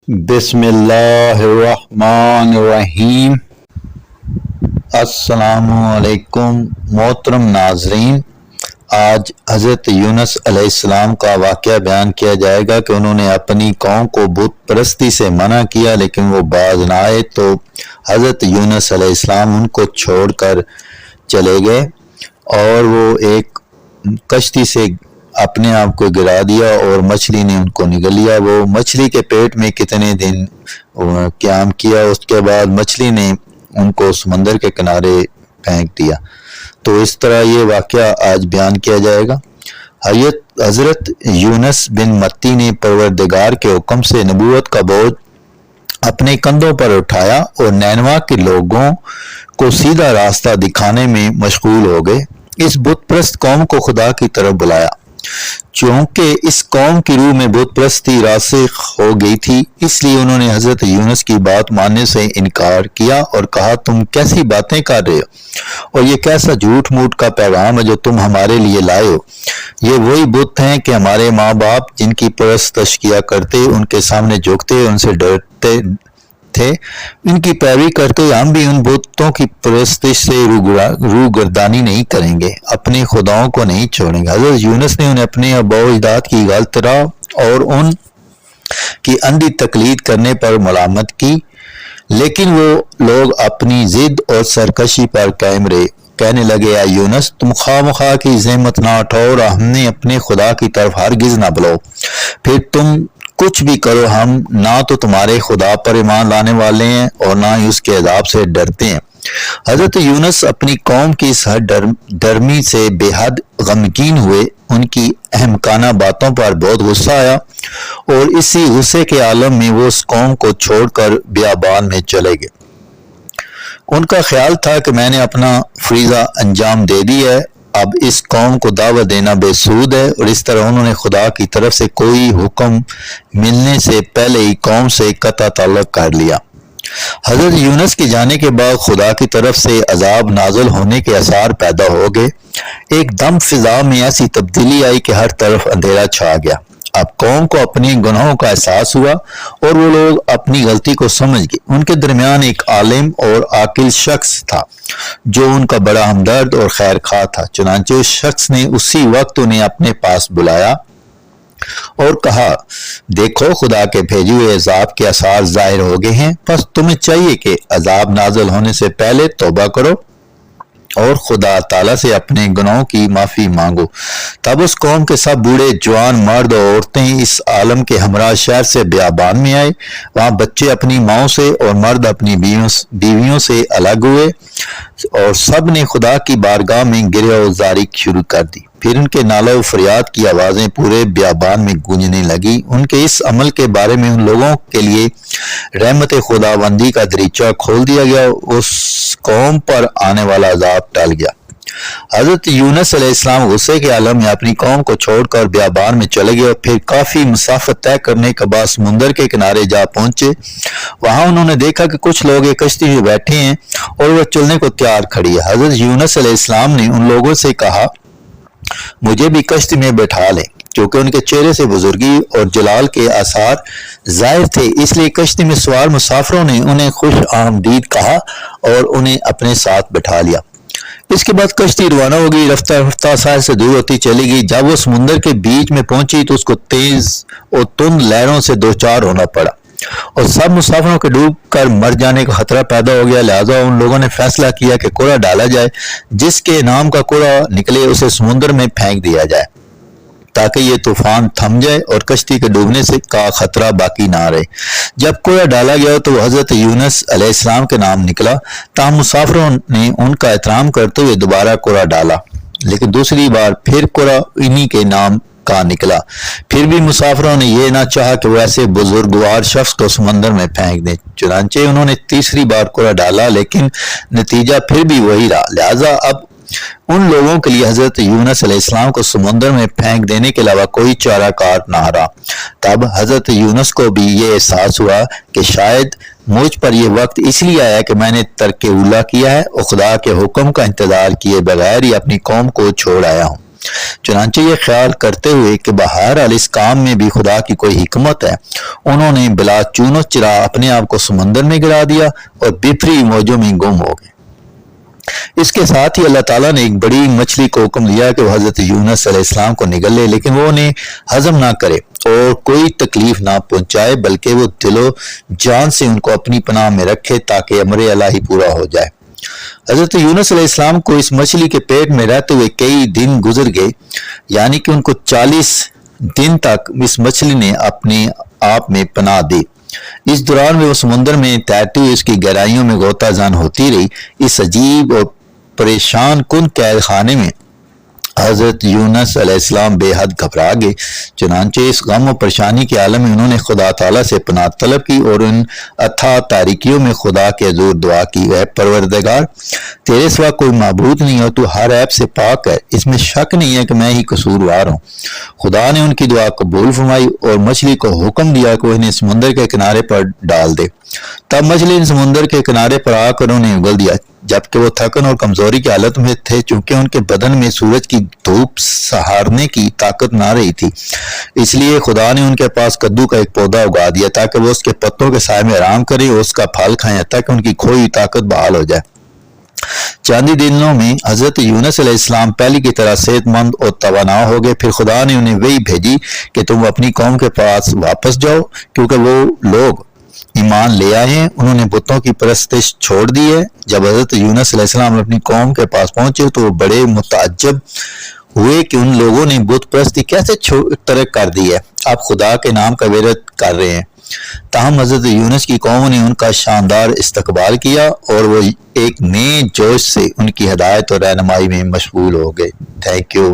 बिस्मिल्लाहिर्रहमानिर्रहीम। अस्सलामुअलैकुम मोहतरम नाजरीन, आज हज़रत यूनुस अलैहिस्सलाम का वाक़या बयान किया जाएगा कि उन्होंने अपनी कौम को बुत परस्ती से मना किया, लेकिन वो बाज न आए तो हज़रत यूनुस अलैहिस्सलाम उनको छोड़कर चले गए और वो एक कश्ती से अपने आप को गिरा दिया और मछली ने उनको निगल लिया। वो मछली के पेट में कितने दिन क़याम किया, उसके बाद मछली ने उनको समंदर के किनारे फेंक दिया। तो इस तरह ये वाक़या आज बयान किया जाएगा। हज़रत यूनुस बिन मत्ती ने परवरदिगार के हुक्म से नबूवत का बोझ अपने कंधों पर उठाया और नैनवा के लोगों को सीधा रास्ता दिखाने में मशगूल हो गए। इस बुत परस्त कौम को खुदा की तरफ बुलाया। चूंकि इस कौम की रूह में बुत परस्ती रासिख हो गई थी, इसलिए उन्होंने हजरत यूनुस की बात मानने से इनकार किया और कहा, तुम कैसी बातें कर रहे हो और ये कैसा झूठ मूठ का पैगाम है जो तुम हमारे लिए लाए हो। ये वही बुत हैं कि हमारे माँ बाप जिनकी परस्तश किया करते, उनके सामने झुकते, उनसे डरते थे, इनकी पैरवी करते। हम भी उन बुतों की परस्तिश से रूगर्दानी नहीं करेंगे, अपने खुदाओं को नहीं छोड़ेंगे। हज़रत यूनुस ने उन्हें अपने अबो अजदाद की गलत राह और उन की अंधी तकलीद करने पर मलामत की, लेकिन वो लोग अपनी जिद और सरकशी पर कायम रहे। कहने लगे, या यूनुस, तुम खामखा की ज़हमत ना उठाओ और हमने अपने खुदा की तरफ हरगिज ना बुलाओ। फिर तुम कुछ भी करो, हम ना तो तुम्हारे खुदा पर ईमान लाने वाले हैं और ना ही उसके अज़ाब से डरते हैं। हजरत यूनुस अपनी कौम की इस डरमी से बेहद गमगीन हुए। उनकी अहमकाना बातों पर बहुत गुस्सा आया और इसी गुस्से के आलम में वो उस कौम को छोड़कर बियाबान में चले गए। उनका ख्याल था कि मैंने अपना फरीज़ा अंजाम दे दिया है, अब इस कौम को दावत देना बेसूद है। और इस तरह उन्होंने खुदा की तरफ से कोई हुक्म मिलने से पहले ही कौम से कता ताल्लुक कर लिया। हजरत यूनुस के जाने के बाद खुदा की तरफ से अजाब नाज़िल होने के आसार पैदा हो गए। एकदम फिजा में ऐसी तब्दीली आई कि हर तरफ अंधेरा छा गया। अब कौम को अपनी गुनाहों का एहसास हुआ और वो लोग अपनी गलती को समझ गए। उनके दरमियान एक आलिम और आकिल शख्स था जो उनका बड़ा हमदर्द और खैर खा था। चुनांचे उस शख्स ने उसी वक्त उन्हें अपने पास बुलाया और कहा, देखो, खुदा के भेजे हुए अजाब के आसार जाहिर हो गए हैं, बस तुम्हें चाहिए कि अजाब नाज़िल होने से पहले तौबा करो और खुदा ताला से अपने गुनाहों की माफ़ी मांगो। तब उस कौम के सब बूढ़े, जवान, मर्द और औरतें इस आलम के हमरा शहर से बियाबान में आए। वहाँ बच्चे अपनी माओं से और मर्द अपनी बीवियों से अलग हुए और सब ने खुदा की बारगाह में गिरफ्तारी शुरू कर दी। फिर उनके नालो फरियाद की आवाज़ें पूरे बियाबान में गूंजने लगी। उनके इस अमल के बारे में उन लोगों के लिए रहमत खुदाबंदी का दरीचा खोल दिया गया। उस कौम पर आने वाला अजाब टल गया। हजरत यूनुस अलैहिस्सलाम गुस्से के आलम में अपनी कौम को छोड़कर बियाबान में चले गए। फिर काफी मुसाफत तय करने के बाद समुंदर के किनारे जा पहुंचे। वहां उन्होंने देखा कि कुछ लोग एक कश्ती में बैठे हैं और वह चलने को तैयार खड़ी है। हजरत यूनुस अलैहिस्सलाम ने उन लोगों से कहा, मुझे भी कश्ती में बैठा लें। क्योंकि उनके चेहरे से बुजुर्गी और जलाल के आसार जाहिर थे, इसलिए कश्ती में सवार मुसाफिरों ने उन्हें खुश आमदीद कहा और उन्हें अपने साथ बैठा लिया। इसके बाद कश्ती रवाना हो गई। रफ्ता रफ्ता साहिल से दूर होती चली गई। जब वो समुद्र के बीच में पहुंची तो उसको तेज और तुंद लहरों से दो चार होना पड़ा और सब मुसाफिरों के डूब कर मर जाने का खतरा पैदा हो गया। लिहाजा उन लोगों ने फैसला किया कि कूड़ा डाला जाए, जिसके नाम का कूड़ा निकले उसे समुद्र में फेंक दिया जाए ताकि ये तूफान थम जाए और कश्ती के डूबने से का खतरा बाकी ना रहे। जब कूड़ा डाला गया तो हजरत यूनुस अलैहिस्सलाम के नाम निकला। ताहम मुसाफिरों ने उनका एहतराम करते हुए दोबारा कूड़ा डाला, लेकिन दूसरी बार फिर कूड़ा इन्हीं के नाम का निकला। फिर भी मुसाफिरों ने यह ना चाहा कि वो ऐसे बुजुर्गवार शख्स को समंदर में फेंक दें। चुनांचे उन्होंने तीसरी बार कूड़ा डाला, लेकिन नतीजा फिर भी वही रहा। लिहाजा अब उन लोगों के लिए हजरत यूनुस अलैहिस्सलाम को समुद्र में फेंक देने के अलावा कोई चारा कार ना रहा। तब हजरत यूनुस को भी ये एहसास हुआ कि शायद मुझ पर यह वक्त इसलिए आया कि मैंने तर्क उला किया है और खुदा के हुक्म का इंतजार किए बगैर ही अपनी कौम को छोड़ आया हूँ। چنانچہ یہ خیال کرتے ہوئے کہ بہرحال اس کام میں بھی خدا کی کوئی حکمت ہے، انہوں نے بلا چون و چرا اپنے آپ کو سمندر میں گرا دیا اور بفری موجوں میں گم ہو گئے۔ اس کے ساتھ ہی اللہ تعالیٰ نے ایک بڑی مچھلی کو حکم دیا کہ وہ حضرت یونس علیہ السلام کو نگل لے، لیکن وہ انہیں ہضم نہ کرے اور کوئی تکلیف نہ پہنچائے، بلکہ وہ دل و جان سے ان کو اپنی پناہ میں رکھے تاکہ امر الہی پورا ہو جائے۔ حضرت یونس علیہ السلام کو اس مچھلی کے پیٹ میں رہتے ہوئے کئی دن گزر گئے، یعنی کہ ان کو 40 دن تک اس مچھلی نے اپنے آپ میں پناہ دی۔ اس دوران میں وہ سمندر میں تیرتی ہوئی اس کی گہرائیوں میں غوطہ زن ہوتی رہی۔ اس عجیب اور پریشان کن قید خانے میں حضرت یونس علیہ السلام بے حد گھبرا گئے، چنانچہ اس غم و پریشانی کے عالم میں انہوں نے خدا تعالیٰ سے پناہ طلب کی اور ان اتھا تاریکیوں میں خدا کے حضور دعا کی، اے پروردگار، تیرے سوا کوئی معبود نہیں اور تو ہر عیب سے پاک ہے، اس میں شک نہیں ہے کہ میں ہی قصوروار ہوں۔ خدا نے ان کی دعا قبول فرمائی اور مچھلی کو حکم دیا کہ وہ انہیں سمندر کے کنارے پر ڈال دے۔ تب مچھلی سمندر کے کنارے پر آ کر انہیں اگل دیا، جبکہ وہ تھکن اور کمزوری کی حالت میں تھے، چونکہ ان کے بدن میں سورج کی دھوپ سہارنے کی طاقت نہ رہی تھی۔ اس لیے خدا نے ان کے پاس کدو کا ایک پودا اگا دیا تاکہ وہ اس کے پتوں کے سائے میں آرام کریں اور اس کا پھل کھائیں تاکہ ان کی کھوئی ہوئی طاقت بحال ہو جائے۔ چاندی دنوں میں حضرت یونس علیہ السلام پہلی کی طرح صحت مند اور توانا ہو گئے۔ پھر خدا نے انہیں وحی بھیجی کہ تم اپنی قوم کے پاس واپس جاؤ، کیونکہ وہ لوگ ایمان لے آئے ہیں، انہوں نے بتوں کی پرستش چھوڑ دی ہے۔ جب حضرت یونس علیہ السلام اپنی قوم کے پاس پہنچے تو وہ بڑے متعجب ہوئے کہ ان لوگوں نے بت پرستی کیسے ترک کر دی ہے، آپ خدا کے نام کا ورد کر رہے ہیں۔ تاہم حضرت یونس کی قوم نے ان کا شاندار استقبال کیا اور وہ ایک نئے جوش سے ان کی ہدایت اور رہنمائی میں مشغول ہو گئے۔ Thank you.